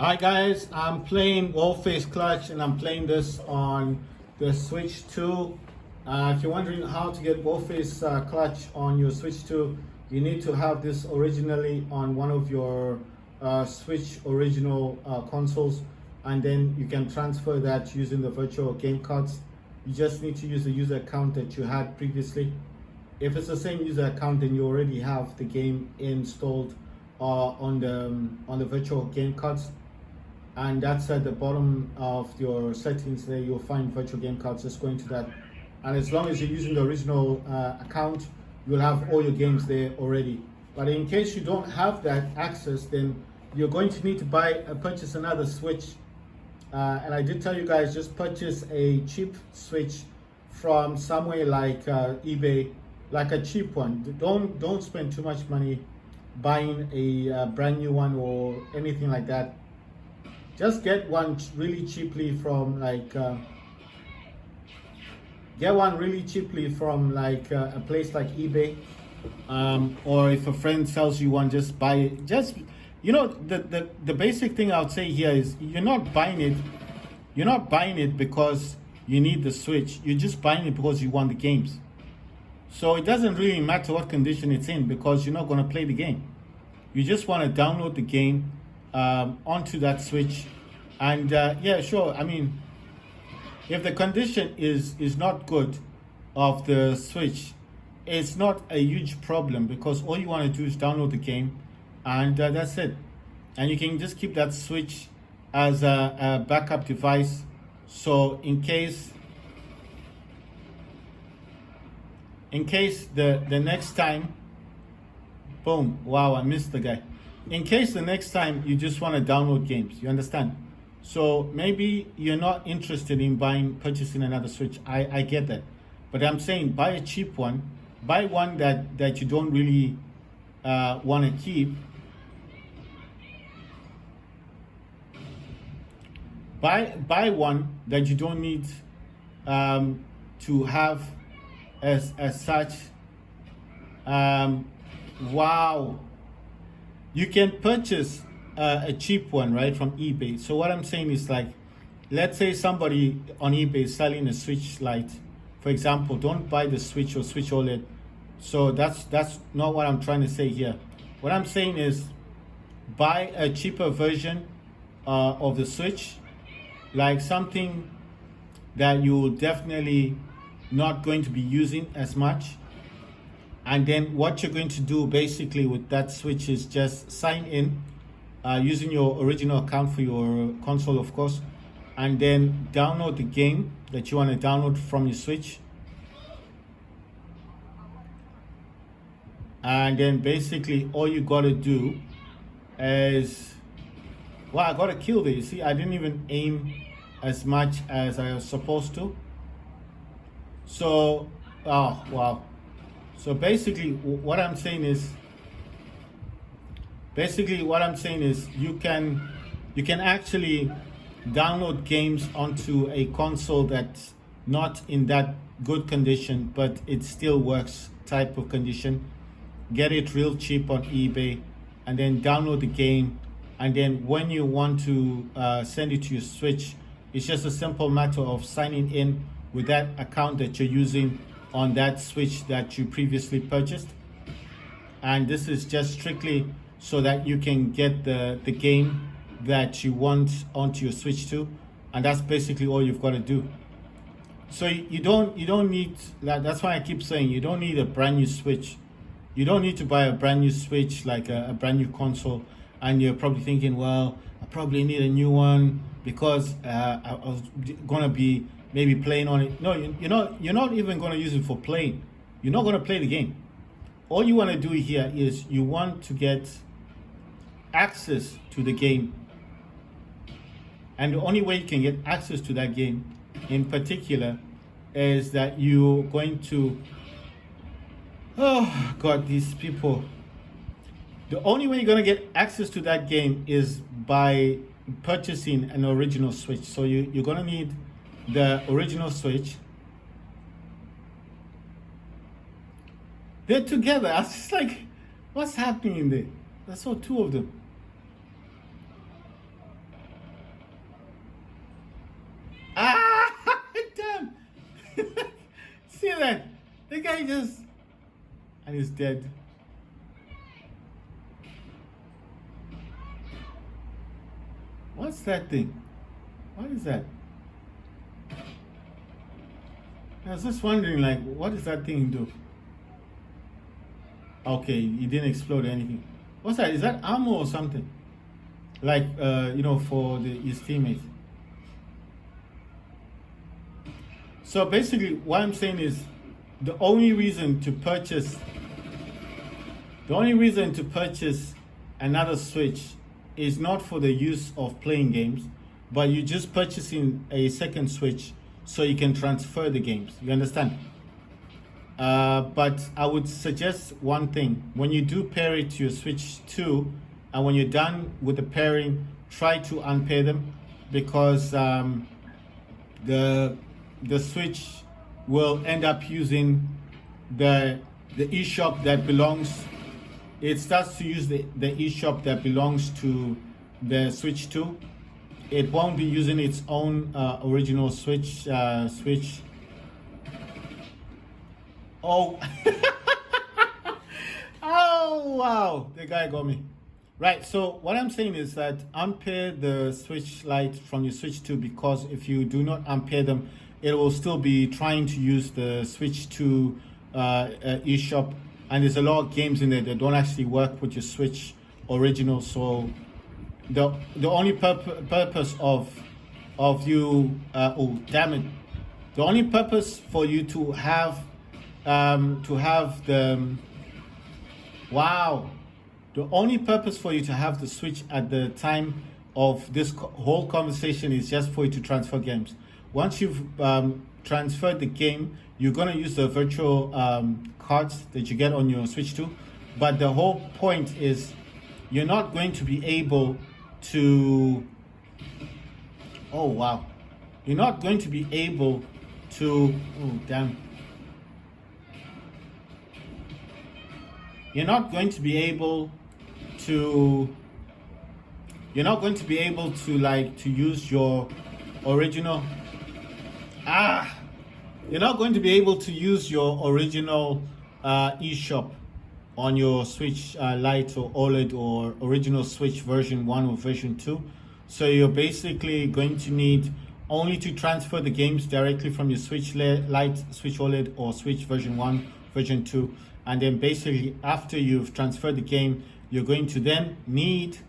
Hi guys, I'm playing Warface Clutch and I'm playing this on the Switch 2. If you're wondering how to get Warface Clutch on your Switch 2, you need to have this originally on one of your Switch original consoles, and then you can transfer that using the virtual game cards. You just need to use the user account that you had previously. If it's the same user account, then you already have the game installed on the virtual game cards, and that's at the bottom of your settings. There you'll find virtual game cards. Just go into that, and as long as you're using the original account, you'll have all your games there already. But in case you don't have that access, then you're going to need to purchase another Switch. And I did tell you guys, just purchase a cheap Switch from somewhere like eBay, like a cheap one. Don't spend too much money buying a brand new one or anything like that. Just get one really cheaply from like a place like eBay, or if a friend sells you one, just buy it. Just, the basic thing I would say here is you're not buying it because you need the Switch. You're just buying it because you want the games. So it doesn't really matter what condition it's in, because you're not going to play the game. You just want to download the game onto that Switch, and yeah, sure. I mean, if the condition is not good of the Switch, it's not a huge problem, because all you want to do is download the game, and that's it. And you can just keep that Switch as a backup device, so in case the next time, boom, wow, I missed the guy. In case the next time you just want to download games, you understand? So maybe you're not interested in purchasing another Switch. I get that. But I'm saying buy a cheap one. Buy one that you don't really want to keep. Buy one that you don't need to have as such. Wow. You can purchase a cheap one, right, from eBay. So what I'm saying is, like, let's say somebody on eBay is selling a Switch Lite, for example. Don't buy the Switch or Switch OLED. So that's not what I'm trying to say here. What I'm saying is buy a cheaper version of the Switch, like something that you're definitely not going to be using as much. And then what you're going to do basically with that Switch is just sign in using your original account for your console, of course, and then download the game that you want to download from your Switch. And then basically all you got to do is, wow, I got to kill this. See, I didn't even aim as much as I was supposed to. So, oh, wow. So basically what I'm saying is you can actually download games onto a console that's not in that good condition, but it still works type of condition. Get it real cheap on eBay, and then download the game. And then when you want to send it to your Switch, it's just a simple matter of signing in with that account that you're using on that Switch that you previously purchased. And this is just strictly so that you can get the game that you want onto your Switch too. And that's basically all you've got to do. So you don't need, that's why I keep saying, you don't need a brand new Switch. You don't need to buy a brand new Switch, like a brand new console. And you're probably thinking, well, I probably need a new one because I was gonna be maybe playing on it. No, you're not even going to use it for playing. You're not going to play the game. All you want to do here is you want to get access to the game. And the only way you can get access to that game in particular is that you're going to, oh God, these people. The only way you're going to get access to that game is by purchasing an original Switch. So you're going to need the original Switch. They're together. I was just like, what's happening in there? I saw two of them. Ah, damn. See that? The guy just, and he's dead. What's that thing? What is that? I was just wondering, like, what does that thing do? Okay, it didn't explode or anything. What's that? Is that ammo or something? Like, for his teammates. So basically, what I'm saying is, the only reason to purchase, another Switch is not for the use of playing games, but you're just purchasing a second Switch so you can transfer the games. You understand? But I would suggest one thing. When you do pair it to your Switch 2, and when you're done with the pairing, try to unpair them, because the Switch will end up using the eShop that belongs. It starts to use the eShop that belongs to the Switch 2. It won't be using its own original Switch. Oh, oh wow! The guy got me. Right. So what I'm saying is that unpair the Switch Lite from your Switch 2, because if you do not unpair them, it will still be trying to use the Switch 2 eShop, and there's a lot of games in there that don't actually work with your Switch original. So the only purpose of you oh damn it, the only purpose for you to have the wow, the only purpose for you to have the Switch at the time of this whole conversation is just for you to transfer games. Once you've transferred the game, you're going to use the virtual cards that you get on your Switch 2. But the whole point is you're not going to be able to... Oh, wow. You're not going to be able to... Oh, damn. You're not going to be able to... You're not going to be able to, like, to use your original... You're not going to be able to use your original eShop on your Switch Lite or OLED or original Switch version 1 or version 2. So you're basically going to need only to transfer the games directly from your Switch Lite, Switch OLED or Switch version 1, version 2. And then basically after you've transferred the game, you're going to then need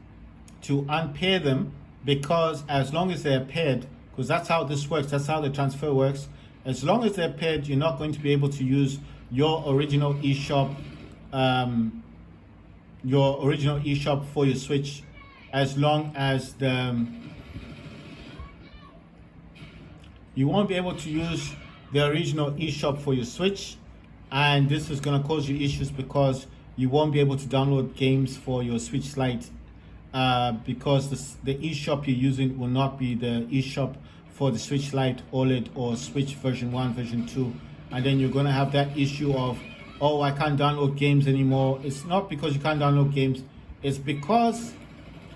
to unpair them, because as long as they're paired, because that's how this works, that's how the transfer works. As long as they're paired, you're not going to be able to use your original eShop, for your Switch, as long as you won't be able to use the original eShop for your Switch, and this is going to cause you issues because you won't be able to download games for your Switch Lite, because the eShop you're using will not be the eShop for the Switch Lite, OLED, or Switch version 1, version 2. And then you're going to have that issue of, oh, I can't download games anymore. It's not because you can't download games. It's because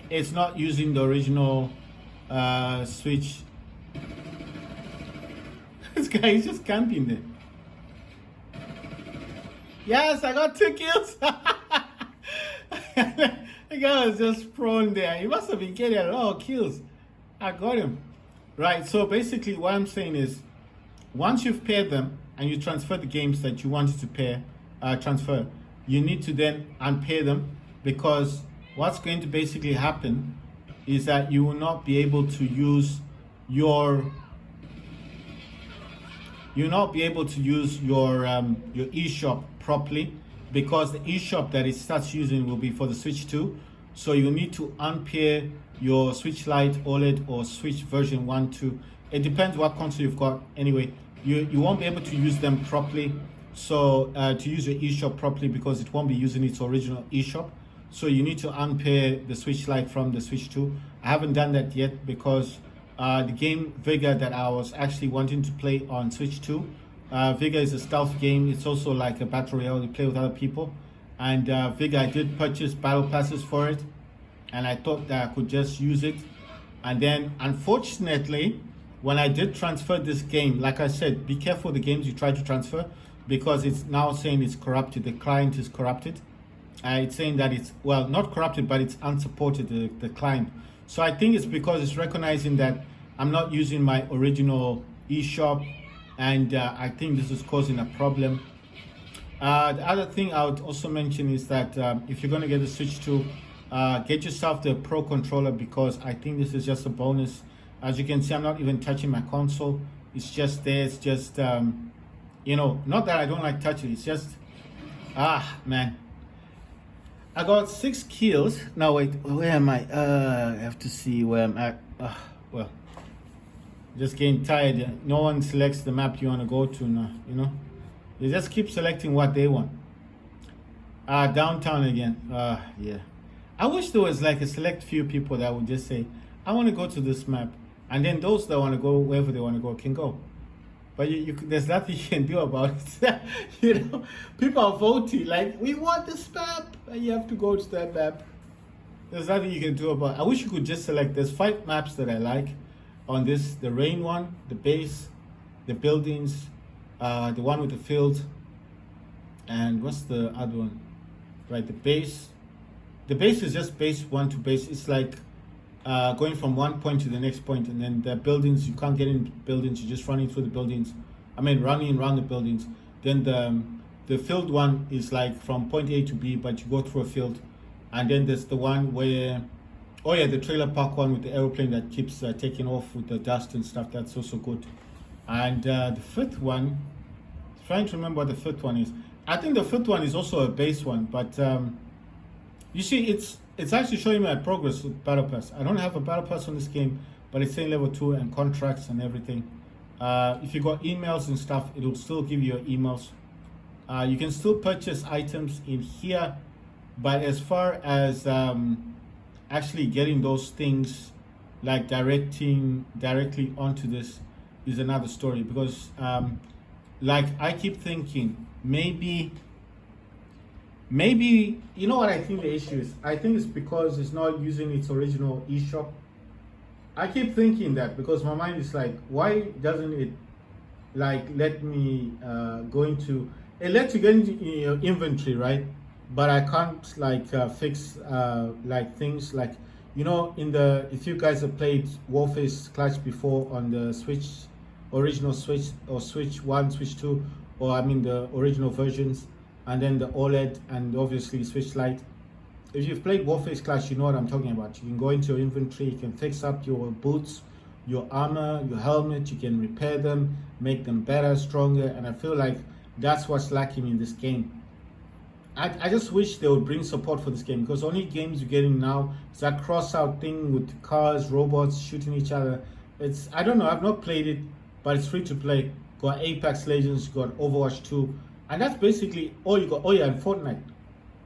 it's not using the original Switch. This guy is just camping there. Yes, I got 2 kills. The guy was just prone there. He must have been getting a lot of kills. I got him. Right, so basically what I'm saying is, once you've paired them and you transfer the games that you wanted to transfer, you need to then unpair them, because what's going to basically happen is that you will not be able to use your eShop properly, because the eShop that it starts using will be for the Switch 2. So you need to unpair your Switch Lite, OLED, or Switch version 1, 2. It depends what console you've got. Anyway, you won't be able to use them properly. So to use your eShop properly, because it won't be using its original eShop. So you need to unpair the Switch Lite from the Switch 2. I haven't done that yet, because the game Vega that I was actually wanting to play on Switch 2, Vega is a stealth game. It's also like a battle royale. You play with other people. And Vega, I did purchase battle passes for it, and I thought that I could just use it. And then unfortunately, when I did transfer this game, like I said, be careful the games you try to transfer, because it's now saying it's corrupted. The client is corrupted. It's saying that it's, well, not corrupted, but it's unsupported, the client. So I think it's because it's recognizing that I'm not using my original eShop, and I think this is causing a problem. The other thing I would also mention is that if you're going to get the Switch 2, get yourself the Pro controller, because I think this is just a bonus. As you can see, I'm not even touching my console. It's just there. It's just, not that I don't like touching. It's just, man. I got 6 kills. Now wait, where am I? I have to see where I'm at. Well, just getting tired. No one selects the map you want to go to now, They just keep selecting what they want. Downtown again. Yeah. I wish there was like a select few people that would just say, I want to go to this map. And then those that want to go wherever they want to go can go. But there's nothing you can do about it. People are voting like, we want this map, and you have to go to that map. There's nothing you can do about it. I wish you could just select. There's 5 maps that I like on this: the rain one, the base, the buildings, the one with the field, and what's the other one? Right, the base. The base is just base 1 to base. It's like going from one point to the next point, and then the buildings, you can't get in buildings, you're just running through the buildings. Running around the buildings. Then the field one is like from point A to B, but you go through a field. And then there's the one where, the trailer park one with the aeroplane that keeps taking off with the dust and stuff. That's also good. And the 5th one, trying to remember what the 5th one is. I think the 5th one is also a base one, but you see, it's actually showing my progress with Battle Pass. I don't have a Battle Pass on this game, but it's saying level 2 and contracts and everything. If you got emails and stuff, it'll still give you your emails. You can still purchase items in here, but as far as actually getting those things, like directly onto this, is another story. Because like I keep thinking, maybe, you know what I think the issue is? I think it's because it's not using its original eShop. I keep thinking that, because my mind is like, why doesn't it like let me go into, it lets you get into your inventory, right? But I can't like fix like things like, if you guys have played Warface Clash before on the Switch, original Switch, or Switch 1, Switch 2, or the original versions, and then the OLED, and obviously Switch Lite. If you've played Warface Clash, you know what I'm talking about. You can go into your inventory, you can fix up your boots, your armor, your helmet, you can repair them, make them better, stronger, and I feel like that's what's lacking in this game. I just wish they would bring support for this game, because only games you're getting now is that cross-out thing with cars, robots shooting each other. I don't know, I've not played it, but it's free to play. Got Apex Legends, got Overwatch 2, and that's basically all you got. Oh yeah, and Fortnite.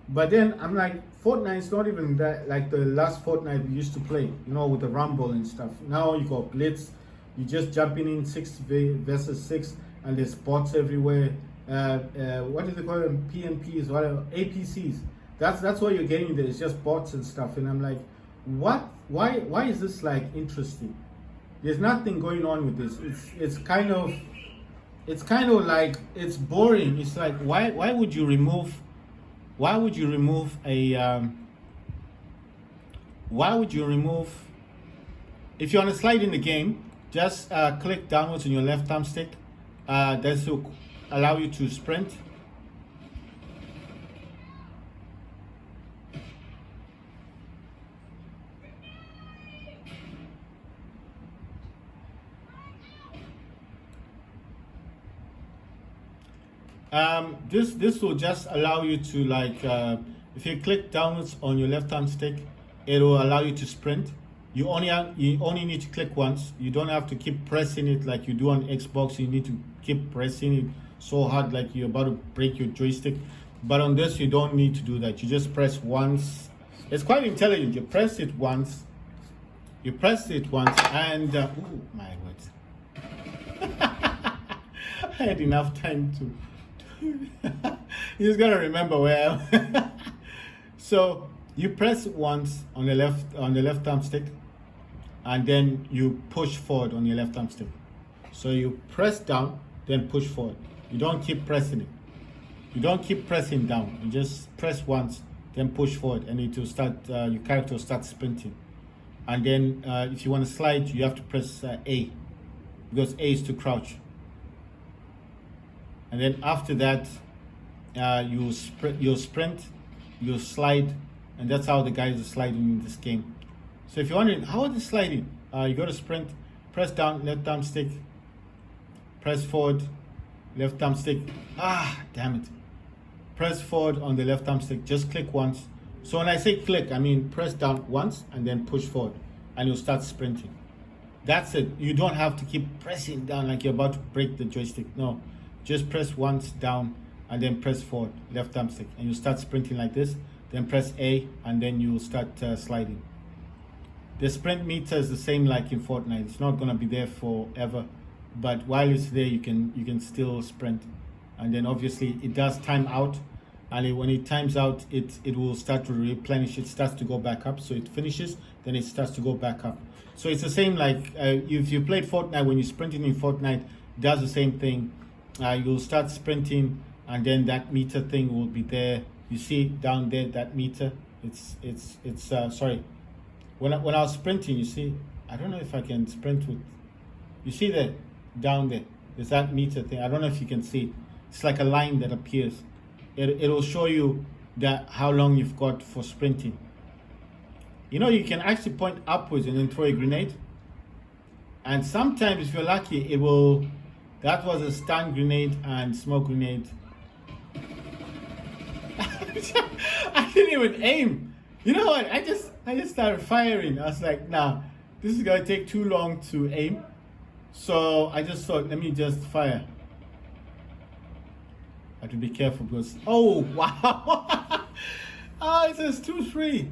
But then I'm like, Fortnite is not even that like the last Fortnite we used to play, with the Rumble and stuff. Now you got Blitz, you just jumping in 6 versus 6, and there's bots everywhere. What do they call them? PNPs, whatever, APCs. That's what you're getting there. It's just bots and stuff. And I'm like, what? Why is this like interesting? There's nothing going on with this. It's kind of like, it's boring. It's like, why would you remove if you're on a slide in the game, just click downwards on your left thumbstick. This will allow you to sprint. This will just allow you to like, if you click downwards on your left thumbstick, it will allow you to sprint. You only need to click once. You don't have to keep pressing it like you do on Xbox. You need to keep pressing it so hard like you're about to break your joystick. But on this, you don't need to do that. You just press once. It's quite intelligent. You press it once, and oh my words. I had enough time to he's gonna remember where I am. So you press it once on the left thumbstick, and then you push forward on your left thumbstick. So you press down, then push forward. You don't keep pressing it. You don't keep pressing down. You just press once, then push forward, and it will start. Your character will start sprinting. And then if you want to slide, you have to press A, because A is to crouch. And then after that, you'll sprint, you'll slide, and that's how the guys are sliding in this game. So if you're wondering how are they sliding, you go to sprint, press down, left thumbstick, press forward, left thumbstick. Damn it. Press forward on the left thumbstick, just click once. So when I say click, I mean press down once and then push forward, and you'll start sprinting. That's it. You don't have to keep pressing down like you're about to break the joystick. No, just press once down and then press forward, left thumbstick, and you start sprinting like this. Then press A, and then you'll start sliding. The sprint meter is the same like in Fortnite. It's not gonna be there forever, but while it's there, you can still sprint. And then obviously it does time out, and when it times out, it will start to replenish. It starts to go back up. So it finishes, then it starts to go back up. So it's the same like if you played Fortnite, when you're sprinting in Fortnite, it does the same thing. You'll start sprinting, and then that meter thing will be there. You see down there, that meter. It's sorry. When I was sprinting, you see, I don't know if I can sprint with. You see that down there? There's that meter thing. I don't know if you can see. It's like a line that appears. It'll show you that how long you've got for sprinting. You know, you can actually point upwards and then throw a grenade. And sometimes, if you're lucky, it will. That was a stun grenade and smoke grenade. I didn't even aim. You know what? I just started firing. I was like, nah, this is gonna take too long to aim. So I just thought, let me just fire. I have to be careful because, oh wow. It says 2-3.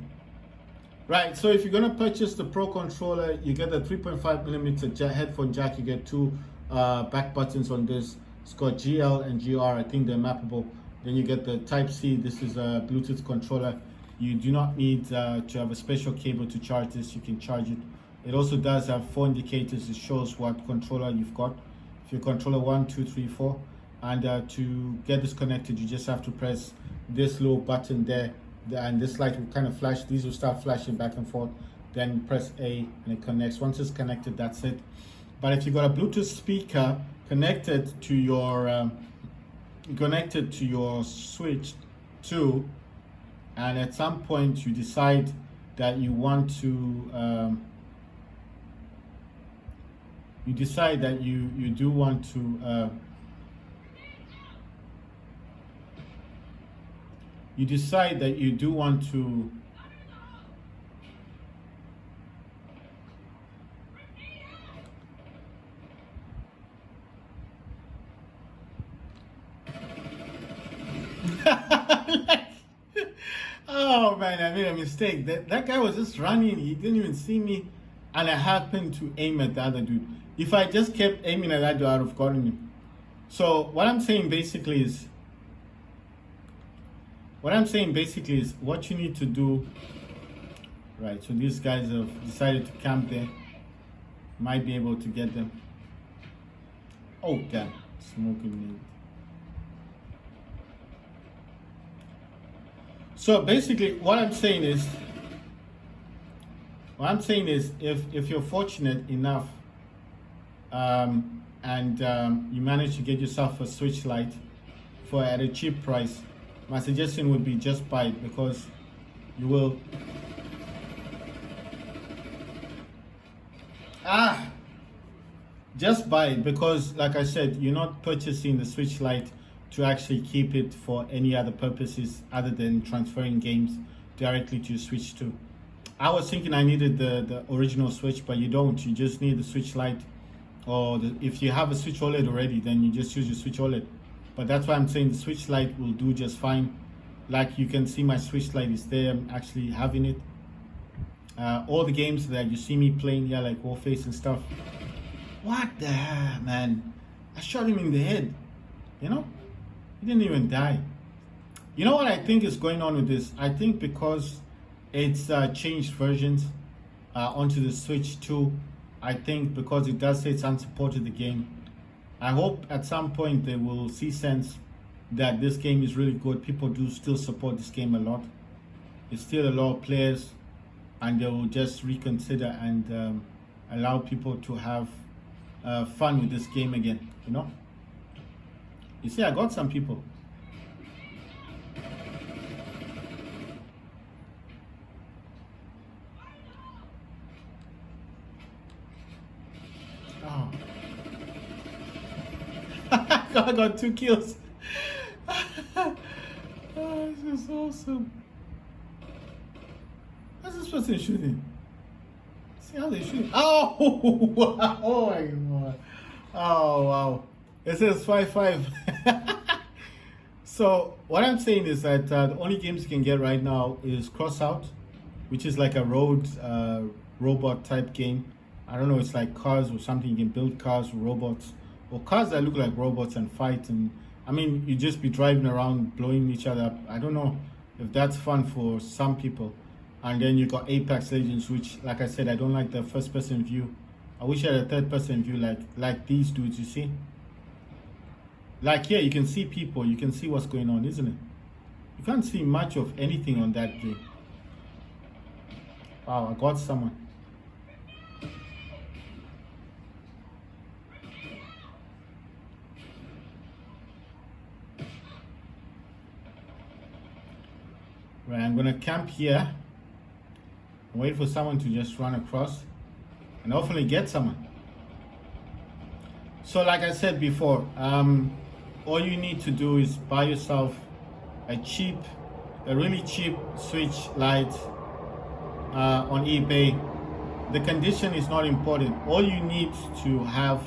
Right, so if you're gonna purchase the Pro controller, you get the 3.5mm headphone jack. You get two back buttons on this. It's got GL and GR. I think they're mappable. Then you get the Type-C. This is a Bluetooth controller. You do not need to have a special cable to charge this. You can charge it. It also does have 4 indicators. It shows what controller you've got. If you're controller 1, 2, 3, 4. And to get this connected, you just have to press this little button there. And this light will kind of flash. These will start flashing back and forth. Then press A and it connects. Once it's connected, that's it. But if you've got a Bluetooth speaker connected to your Switch 2, and at some point you decide that you want to you decide that you do want to you decide that you do want to oh man, I made a mistake. That guy was just running. He didn't even see me, and I happened to aim at the other dude. If I just kept aiming at that dude, I would have gotten him. So what I'm saying basically is what you need to do. Right, so these guys have decided to camp there. Might be able to get them. Oh damn, smoking me. So basically what I'm saying is if you're fortunate enough and you manage to get yourself a Switch Lite at a cheap price, my suggestion would be just buy it, because you will just buy it, because like I said, you're not purchasing the Switch Lite to actually keep it for any other purposes other than transferring games directly to your Switch 2. I was thinking I needed the original Switch, but you don't. You just need the Switch Lite, or if you have a Switch OLED already, then you just use your Switch OLED. But that's why I'm saying the Switch Lite will do just fine. Like you can see, my Switch Lite is there. I'm actually having it. All the games that you see me playing here, like Warface and stuff. What the hell, man? I shot him in the head. You know? He didn't even die. You know what I think is going on with this? I think because it's changed versions, onto the Switch too. I think because it does say it's unsupported the game. I hope at some point they will see sense that this game is really good. People do still support this game a lot. There's still a lot of players, and they will just reconsider and allow people to have fun with this game again. You know. You see, I got some people. Oh. I got 2 kills. Oh, this is awesome. How's this person shooting? See how they shoot? Oh, wow. Oh my god. Oh wow. It says 5-5. So what I'm saying is that the only games you can get right now is Crossout, which is like a road robot type game. I don't know, it's like cars or something. You can build cars or robots, or cars that look like robots and fight. And I mean, you just be driving around blowing each other up. I don't know if that's fun for some people. And then you got Apex Legends, which, like I said, I don't like the first person view. I wish I had a third person view like these dudes, you see? Like here, you can see people, you can see what's going on, isn't it? You can't see much of anything on that game. Wow, I got someone. Right, I'm gonna camp here. Wait for someone to just run across and hopefully get someone. So like I said before, all you need to do is buy yourself a really cheap Switch Lite on eBay. The condition is not important. All you need to have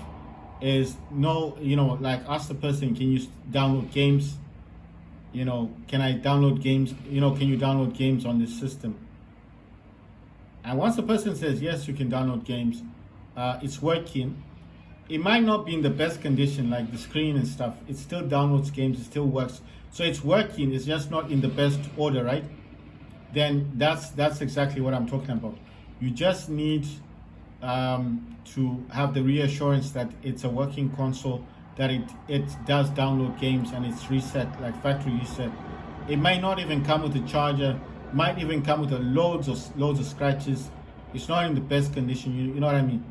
is like ask the person, can you download games? Can I download games? Can you download games on this system? And once the person says, yes, you can download games, it's working. It might not be in the best condition, like the screen and stuff. It still downloads games, it still works. So it's working, it's just not in the best order, right? Then that's exactly what I'm talking about. You just need to have the reassurance that it's a working console, that it does download games and it's reset, like factory reset. It might not even come with a charger, might even come with loads of scratches. It's not in the best condition, you know what I mean?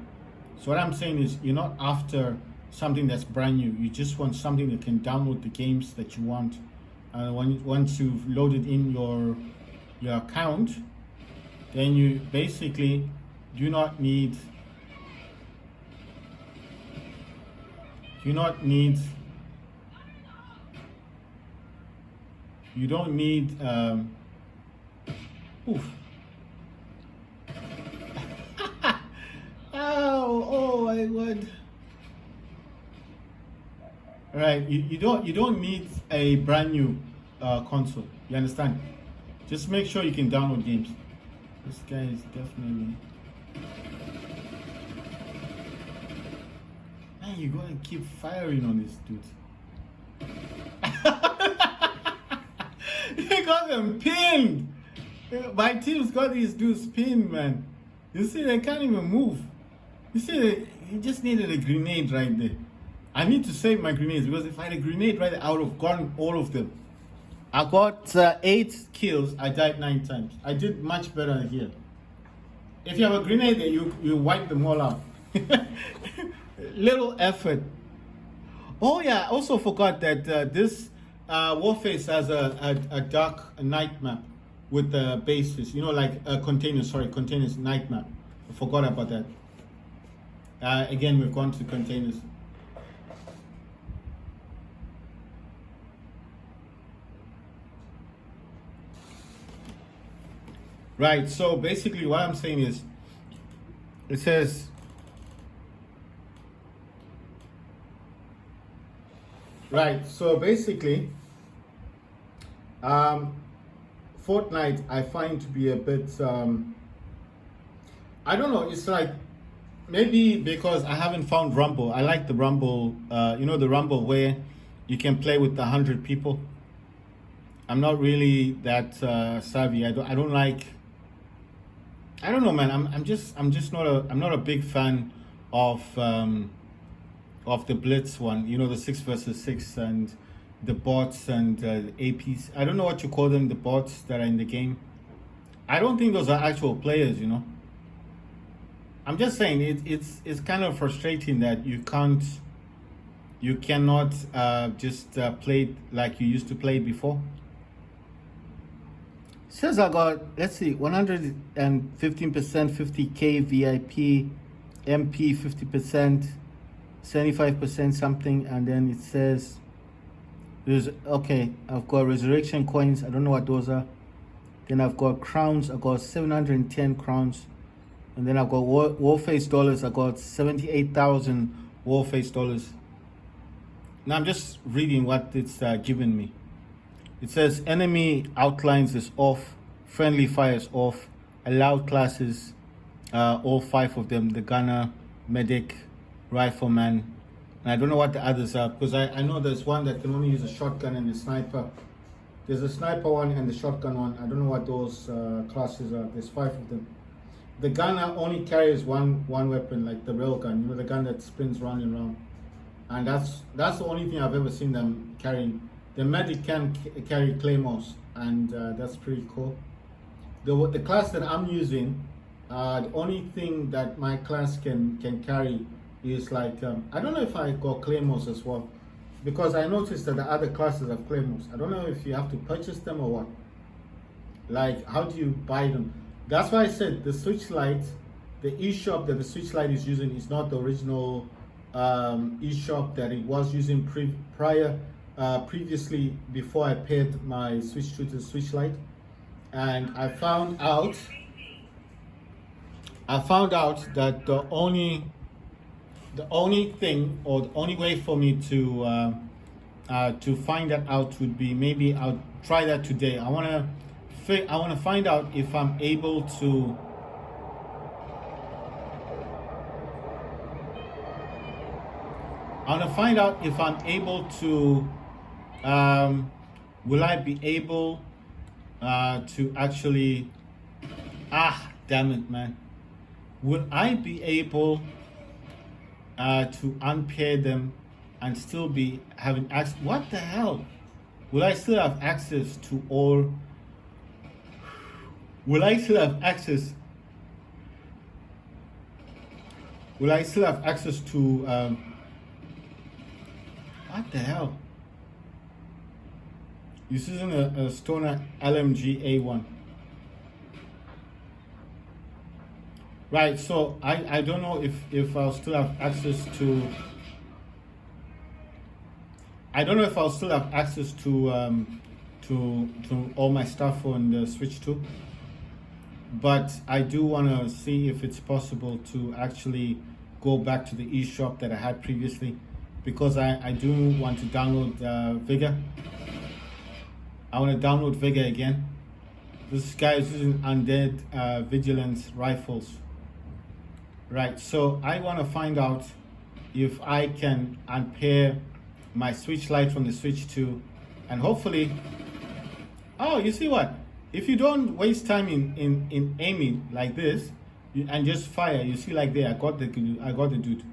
So what I'm saying is, you're not after something that's brand new. You just want something that can download the games that you want. Once you've loaded in your account, then you basically do not need you don't need oof. Oh my god. Right, you don't need a brand new console. You understand? Just make sure you can download games. This guy is definitely. Man, you gotta keep firing on this dude. You got them pinned. My team's got these dudes pinned, man. You see, they can't even move. You see, he just needed a grenade right there. I need to save my grenades, because if I had a grenade right there, I would have gotten all of them. I got 8 kills. I died 9 times. I did much better here. If you have a grenade there, you wipe them all out. Little effort. Oh yeah, I also forgot that this Warface has a dark night map with the bases. Like containers night map. I forgot about that. Again, we've gone to containers. Right, so basically what I'm saying is, it says, right, so basically, Fortnite I find to be a bit, I don't know, it's like, maybe because I haven't found Rumble. I like the Rumble, the Rumble where you can play with 100 people. I'm not really that savvy. I don't like I don't know, man. I'm just not a big fan of the blitz one. You know, the 6 versus 6 and the bots and the APs. I don't know what you call them, the bots that are in the game. I don't think those are actual players. You know, I'm just saying it's kind of frustrating that you cannot just play it like you used to play it before. Says I got, let's see, 115%, 50K VIP, MP 50%, 75% something, and then it says there's okay. I've got resurrection coins. I don't know what those are. Then I've got crowns. I got 710 crowns, and then I've got Warface dollars. I got 78,000 Warface dollars. Now I'm just reading what it's given me. It says enemy outlines is off, friendly fire is off, allowed classes, all 5 of them, the gunner, medic, rifleman. And I don't know what the others are, because I know there's one that can only use a shotgun and a sniper. There's a sniper one and the shotgun one. I don't know what those classes are. There's 5 of them. The gunner only carries one weapon, like the railgun, you know, the gun that spins round and round. And that's the only thing I've ever seen them carrying. The medic can carry claymores, and that's pretty cool. The class that I'm using, the only thing that my class can carry is like, I don't know if I got claymores as well, because I noticed that the other classes have claymores. I don't know if you have to purchase them or what. Like, how do you buy them? That's why I said the Switchlight, the eShop that the Switchlight is using is not the original eShop that it was using previously before I paired my Switch 2 to the Switchlight. And I found out that the only thing, or the only way for me to find that out would be, maybe I'll try that today. I want to find out if I'm able to will I be able to actually, damn it, man. Will I be able to unpair them and still be having access? What the hell? Will I still have access to all? Will I still have access? Will I still have access to? What the hell? This isn't a Stoner LMG A1. Right, so I don't know if I'll still have access to. I don't know if I'll still have access to all my stuff on the Switch 2. But I do want to see if it's possible to actually go back to the eShop that I had previously, because I do want to download Vigor. I want to download Vigor again. This guy is using undead vigilance rifles. Right, so I want to find out if I can unpair my Switchlight from the Switch 2, and hopefully, oh, you see what? If you don't waste time in aiming like this, and just fire, you see, like there, I got the dude. I don't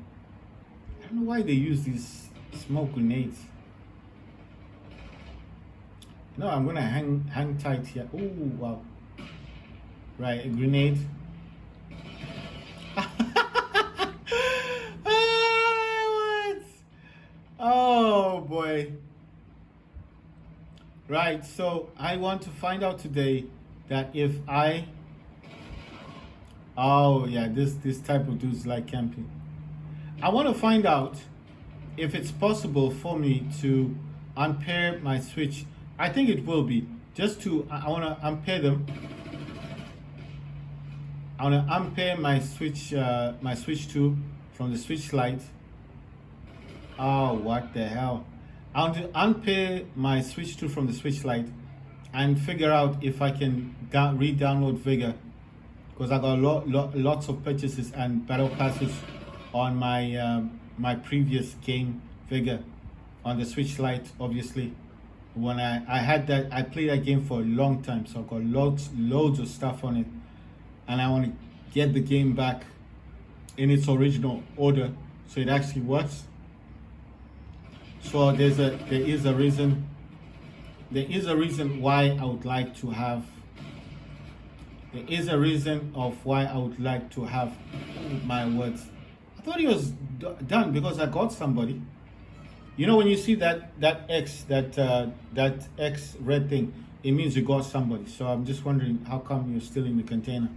know why they use these smoke grenades. No, I'm gonna hang tight here. Oh wow! Right, a grenade. What? Oh boy! Right, so I want to find out today that if I. Oh yeah, this type of dudes like camping. I want to find out if it's possible for me to unpair my Switch. I think it will be. Just to, I want to unpair them. I want to unpair my Switch 2 from the Switchlight. Oh, what the hell. I want to unpair my Switch 2 from the Switchlight and figure out if I can re-download Vigor. Because I got lots of purchases and battle passes on my my previous game, Vigor, on the Switchlight, obviously. When I had that, I played that game for a long time, so I got loads of stuff on it. and I want to get the game back in its original order so it actually works. So there is a reason why I would like to have my words. I thought it was done because I got somebody. You know, when you see that X, that X red thing, it means you got somebody. So I'm just wondering how come you're still in the container.